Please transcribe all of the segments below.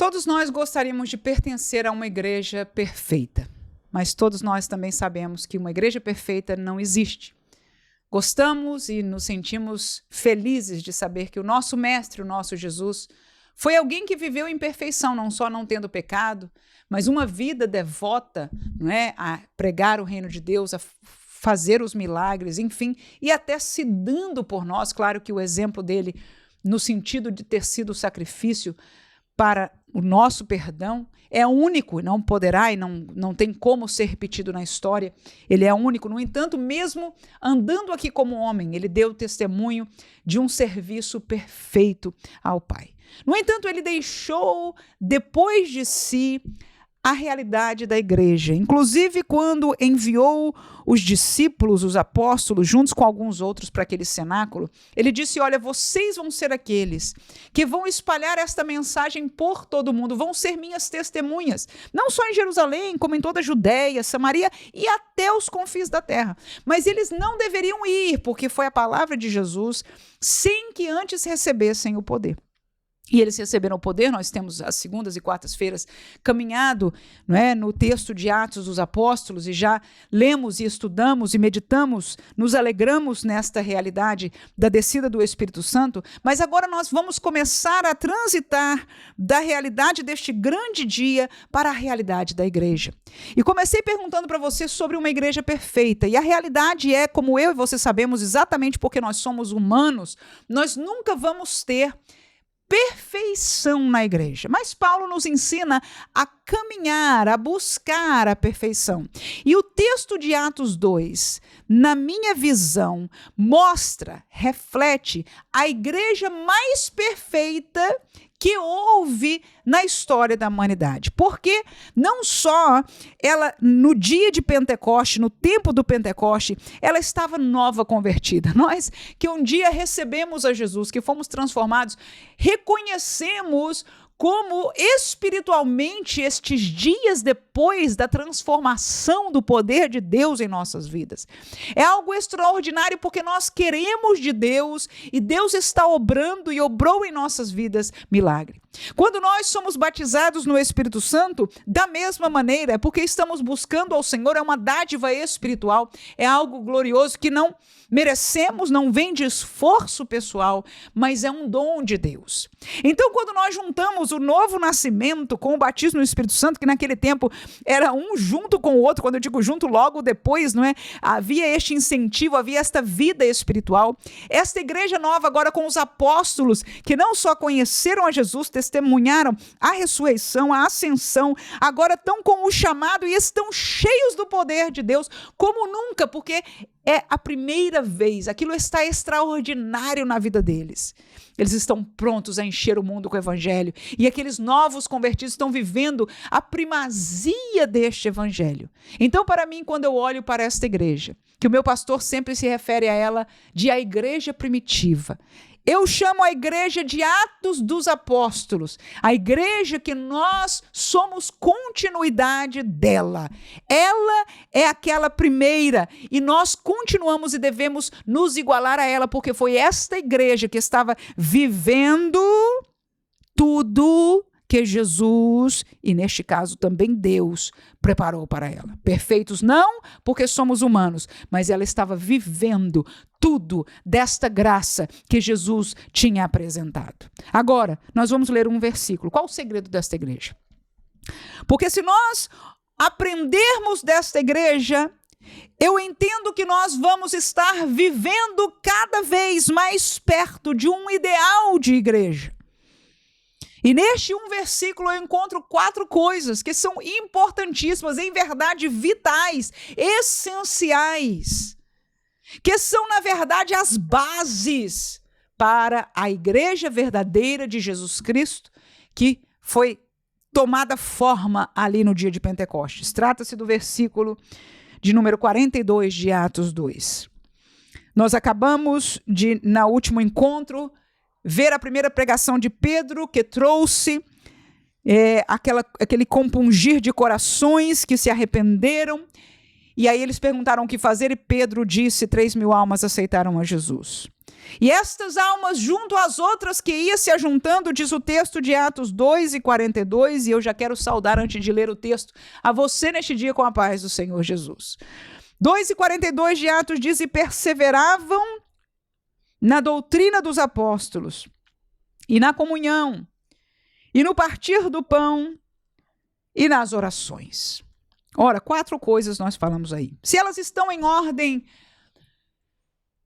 Todos nós gostaríamos de pertencer a uma igreja perfeita, mas todos nós também sabemos que uma igreja perfeita não existe. Gostamos e nos sentimos felizes de saber que o nosso mestre, o nosso Jesus, foi alguém que viveu em perfeição, não só não tendo pecado, mas uma vida devota, não é, a pregar o reino de Deus, a fazer os milagres, enfim, e até se dando por nós. Claro que o exemplo dele, no sentido de ter sido sacrifício para o nosso perdão, é único, não poderá e não tem como ser repetido na história. Ele é único. No entanto, mesmo andando aqui como homem, ele deu testemunho de um serviço perfeito ao Pai. No entanto, ele deixou depois de si a realidade da igreja. Inclusive, quando enviou os discípulos, os apóstolos, juntos com alguns outros para aquele cenáculo, ele disse: olha, vocês vão ser aqueles que vão espalhar esta mensagem por todo o mundo, vão ser minhas testemunhas, não só em Jerusalém, como em toda a Judéia, Samaria e até os confins da terra. Mas eles não deveriam ir, porque foi a palavra de Jesus, sem que antes recebessem o poder. E eles receberam o poder. Nós temos as segundas e quartas-feiras caminhado, não é, no texto de Atos dos Apóstolos, e já lemos e estudamos e meditamos, nos alegramos nesta realidade da descida do Espírito Santo, mas agora nós vamos começar a transitar da realidade deste grande dia para a realidade da igreja. E comecei perguntando para você sobre uma igreja perfeita, e a realidade é, como eu e você sabemos, exatamente porque nós somos humanos, nós nunca vamos ter perfeição na igreja. Mas Paulo nos ensina a caminhar, a buscar a perfeição. E o texto de Atos 2, na minha visão, mostra, reflete a igreja mais perfeita que houve na história da humanidade. Porque não só ela, no dia de Pentecoste, no tempo do Pentecoste, ela estava nova convertida. Nós que um dia recebemos a Jesus, que fomos transformados, reconhecemos como espiritualmente estes dias depois da transformação do poder de Deus em nossas vidas. É algo extraordinário porque nós queremos de Deus e Deus está obrando e obrou em nossas vidas milagre. Quando nós somos batizados no Espírito Santo, da mesma maneira, é porque estamos buscando ao Senhor, é uma dádiva espiritual, é algo glorioso que não merecemos, não vem de esforço pessoal, mas é um dom de Deus. Então, quando nós juntamos o novo nascimento com o batismo no Espírito Santo, que naquele tempo era um junto com o outro, quando eu digo junto, logo depois, não é? Havia este incentivo, havia esta vida espiritual. Esta igreja nova agora com os apóstolos, que não só conheceram a Jesus, testemunharam a ressurreição, a ascensão, agora estão com o chamado e estão cheios do poder de Deus, como nunca, porque é a primeira vez, aquilo está extraordinário na vida deles. Eles estão prontos a encher o mundo com o evangelho e aqueles novos convertidos estão vivendo a primazia deste evangelho. Então, para mim, quando eu olho para esta igreja, que o meu pastor sempre se refere a ela de a igreja primitiva, eu chamo a igreja de Atos dos Apóstolos, a igreja que nós somos continuidade dela. Ela é aquela primeira e nós continuamos e devemos nos igualar a ela, porque foi esta igreja que estava vivendo tudo que Jesus, e neste caso também Deus, preparou para ela. Perfeitos não, porque somos humanos, mas ela estava vivendo tudo desta graça que Jesus tinha apresentado. Agora, nós vamos ler um versículo. Qual o segredo desta igreja? Porque se nós aprendermos desta igreja, eu entendo que nós vamos estar vivendo cada vez mais perto de um ideal de igreja. E neste um versículo eu encontro 4 coisas que são importantíssimas, em verdade vitais, essenciais, que são na verdade as bases para a igreja verdadeira de Jesus Cristo, que foi tomada forma ali no dia de Pentecostes. Trata-se do versículo de número 42 de Atos 2. Nós acabamos de, no último encontro, ver a primeira pregação de Pedro, que trouxe aquele compungir de corações que se arrependeram. E aí eles perguntaram o que fazer e Pedro disse: 3.000 almas aceitaram a Jesus. E estas almas, junto às outras que ia se ajuntando, diz o texto de Atos 2:42, e eu já quero saudar, antes de ler o texto, a você neste dia com a paz do Senhor Jesus. 2:42 de Atos diz: e perseveravam na doutrina dos apóstolos, e na comunhão, e no partir do pão, e nas orações. Ora, 4 coisas nós falamos aí. Se elas estão em ordem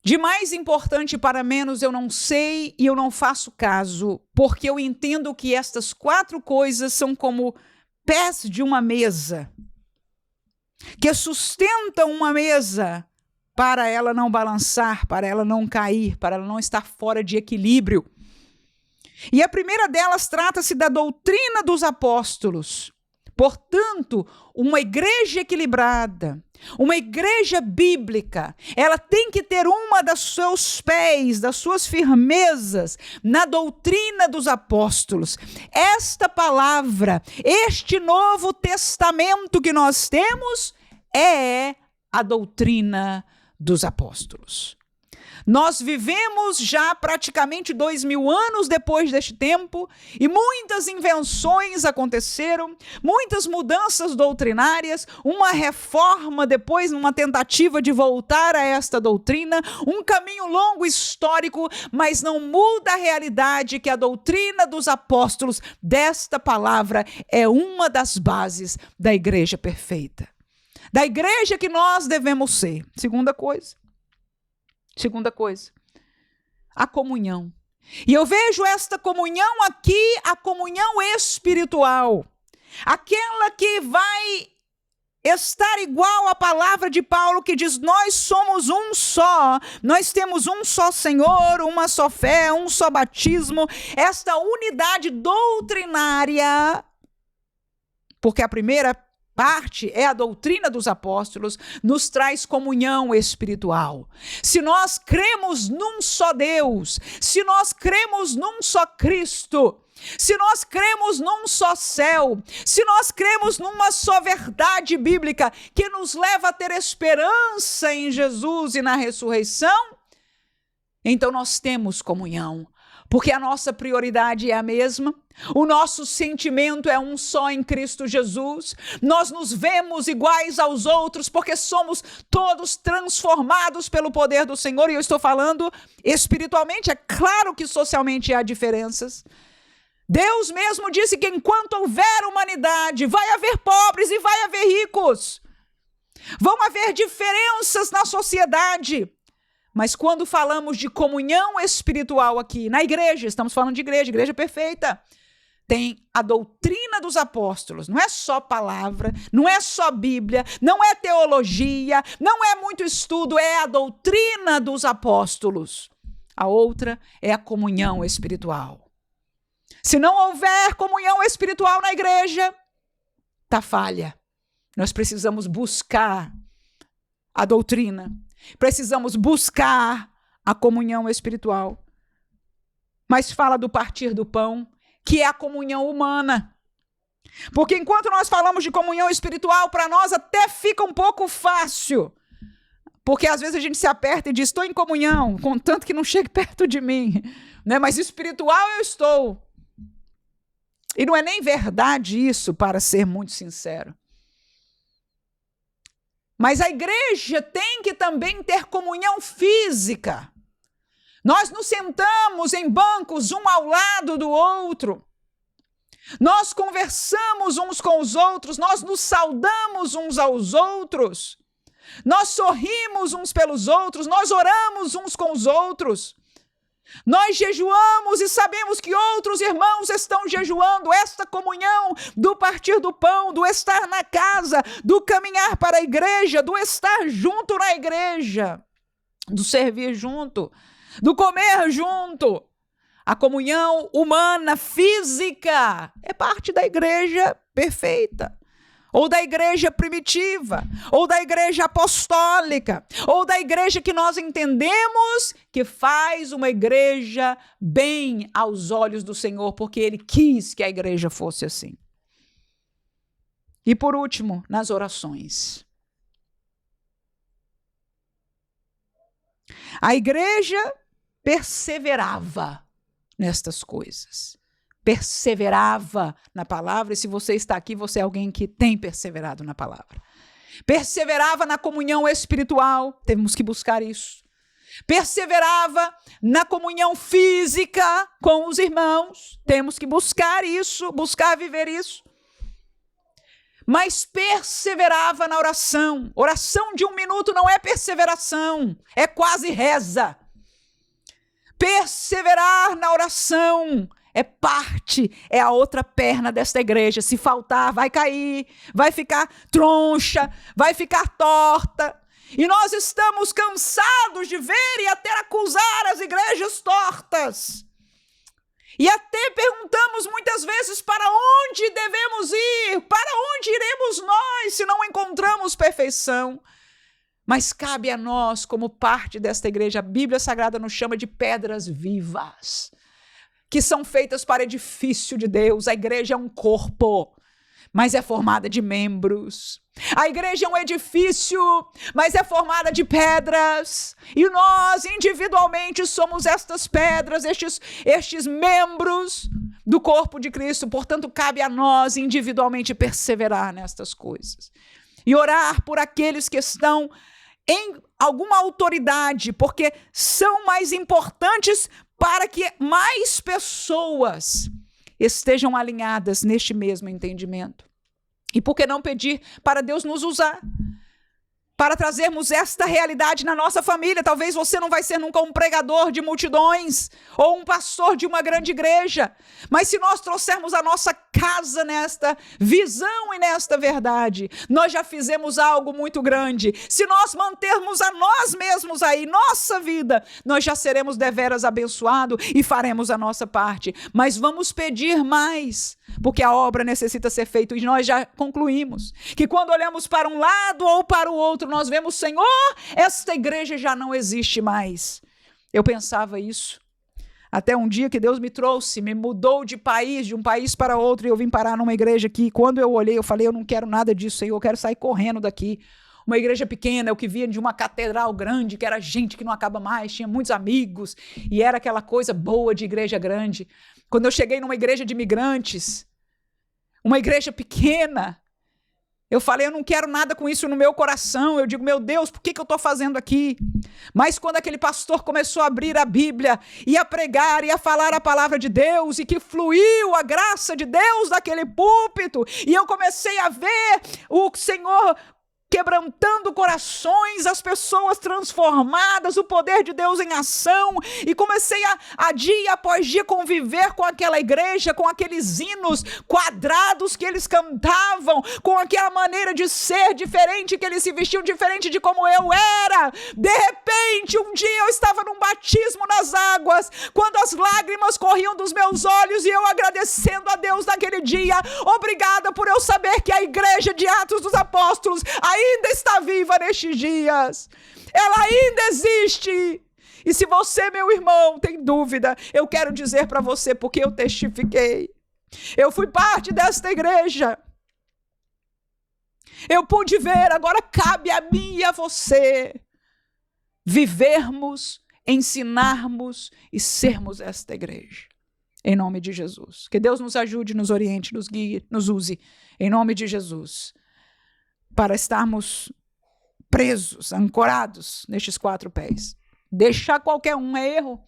de mais importante para menos, eu não sei e eu não faço caso, porque eu entendo que estas 4 coisas são como pés de uma mesa, que sustentam uma mesa para ela não balançar, para ela não cair, para ela não estar fora de equilíbrio. E a primeira delas trata-se da doutrina dos apóstolos. Portanto, uma igreja equilibrada, uma igreja bíblica, ela tem que ter uma dos seus pés, das suas firmezas na doutrina dos apóstolos. Esta palavra, este Novo Testamento que nós temos, é a doutrina dos apóstolos. Nós vivemos já praticamente 2000 anos depois deste tempo e muitas invenções aconteceram, muitas mudanças doutrinárias, uma reforma depois, uma tentativa de voltar a esta doutrina, um caminho longo histórico, mas não muda a realidade que a doutrina dos apóstolos desta palavra é uma das bases da igreja perfeita, da igreja que nós devemos ser. Segunda coisa, a comunhão. E eu vejo esta comunhão aqui, a comunhão espiritual, aquela que vai estar igual à palavra de Paulo que diz: nós somos um só, nós temos um só Senhor, uma só fé, um só batismo, esta unidade doutrinária, porque a primeira parte é a doutrina dos apóstolos, nos traz comunhão espiritual. Se nós cremos num só Deus, se nós cremos num só Cristo, se nós cremos num só céu, se nós cremos numa só verdade bíblica que nos leva a ter esperança em Jesus e na ressurreição, então nós temos comunhão. Porque a nossa prioridade é a mesma, o nosso sentimento é um só em Cristo Jesus, nós nos vemos iguais aos outros, porque somos todos transformados pelo poder do Senhor, e eu estou falando espiritualmente, é claro que socialmente há diferenças. Deus mesmo disse que enquanto houver humanidade, vai haver pobres e vai haver ricos, vão haver diferenças na sociedade. Mas quando falamos de comunhão espiritual aqui na igreja, estamos falando de igreja perfeita, tem a doutrina dos apóstolos, não é só palavra, não é só Bíblia, não é teologia, não é muito estudo, é a doutrina dos apóstolos. A outra é a comunhão espiritual. Se não houver comunhão espiritual na igreja, está falha. Nós precisamos buscar a doutrina, precisamos buscar a comunhão espiritual. Mas fala do partir do pão, que é a comunhão humana. Porque enquanto nós falamos de comunhão espiritual, para nós até fica um pouco fácil. Porque às vezes a gente se aperta e diz: estou em comunhão, contanto que não chegue perto de mim, né? Mas espiritual eu estou. E não é nem verdade isso, para ser muito sincero. Mas a igreja tem que também ter comunhão física. Nós nos sentamos em bancos um ao lado do outro. Nós conversamos uns com os outros, nós nos saudamos uns aos outros. Nós sorrimos uns pelos outros, nós oramos uns com os outros. Nós jejuamos e sabemos que outros irmãos estão jejuando. Esta comunhão do partir do pão, do estar na casa, do caminhar para a igreja, do estar junto na igreja, do servir junto, do comer junto. A comunhão humana, física, é parte da igreja perfeita. Ou da igreja primitiva, ou da igreja apostólica, ou da igreja que nós entendemos que faz uma igreja bem aos olhos do Senhor, porque Ele quis que a igreja fosse assim. E por último, nas orações. A igreja perseverava nestas coisas. Perseverava na palavra, e se você está aqui, você é alguém que tem perseverado na palavra. Perseverava na comunhão espiritual, temos que buscar isso. Perseverava na comunhão física com os irmãos, temos que buscar isso, buscar viver isso. Mas perseverava na oração. Oração de 1 minuto não é perseveração, é quase reza. Perseverar na oração é parte, é a outra perna desta igreja. Se faltar, vai cair, vai ficar troncha, vai ficar torta. E nós estamos cansados de ver e até acusar as igrejas tortas. E até perguntamos muitas vezes para onde devemos ir, para onde iremos nós se não encontramos perfeição. Mas cabe a nós, como parte desta igreja, a Bíblia Sagrada nos chama de pedras vivas, que são feitas para edifício de Deus. A igreja é um corpo, mas é formada de membros. A igreja é um edifício, mas é formada de pedras. E nós, individualmente, somos estas pedras, estes membros do corpo de Cristo. Portanto, cabe a nós, individualmente, perseverar nestas coisas. E orar por aqueles que estão em alguma autoridade, porque são mais importantes para que mais pessoas estejam alinhadas neste mesmo entendimento. E por que não pedir para Deus nos usar, para trazermos esta realidade na nossa família? Talvez você não vai ser nunca um pregador de multidões ou um pastor de uma grande igreja, mas se nós trouxermos a nossa casa nesta visão e nesta verdade, nós já fizemos algo muito grande. Se nós mantermos a nós mesmos aí, nossa vida, nós já seremos deveras abençoados e faremos a nossa parte. Mas vamos pedir mais, porque a obra necessita ser feita, e nós já concluímos que quando olhamos para um lado ou para o outro, nós vemos, Senhor, esta igreja já não existe mais. Eu pensava isso, até um dia que Deus me trouxe, me mudou de um país para outro, e eu vim parar numa igreja que, quando eu olhei, eu falei, eu não quero nada disso, Senhor, eu quero sair correndo daqui. Uma igreja pequena, eu que vinha de uma catedral grande, que era gente que não acaba mais, tinha muitos amigos, e era aquela coisa boa de igreja grande. Quando eu cheguei numa igreja de imigrantes, uma igreja pequena, eu falei, eu não quero nada com isso no meu coração. Eu digo, meu Deus, por que eu estou fazendo aqui? Mas quando aquele pastor começou a abrir a Bíblia e a pregar e a falar a palavra de Deus, e que fluiu a graça de Deus daquele púlpito, e eu comecei a ver o Senhor quebrantando corações, as pessoas transformadas, o poder de Deus em ação, e comecei a dia após dia conviver com aquela igreja, com aqueles hinos quadrados que eles cantavam, com aquela maneira de ser diferente, que eles se vestiam diferente de como eu era. De repente, um dia eu estava num batismo nas águas, quando as lágrimas corriam dos meus olhos, e eu agradecendo a Deus naquele dia, obrigada por eu saber que a igreja de Atos dos Apóstolos ainda está viva nestes dias. Ela ainda existe. E se você, meu irmão, tem dúvida, eu quero dizer para você, porque eu testifiquei. Eu fui parte desta igreja. Eu pude ver, agora cabe a mim e a você vivermos, ensinarmos e sermos esta igreja. Em nome de Jesus. Que Deus nos ajude, nos oriente, nos guie, nos use. Em nome de Jesus. Para estarmos presos, ancorados nestes 4 pés. Deixar qualquer um é erro.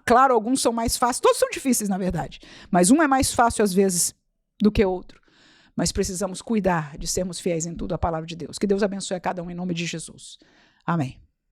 Claro, alguns são mais fáceis, todos são difíceis, na verdade, mas um é mais fácil às vezes do que outro. Mas precisamos cuidar de sermos fiéis em tudo à palavra de Deus. Que Deus abençoe a cada um em nome de Jesus. Amém.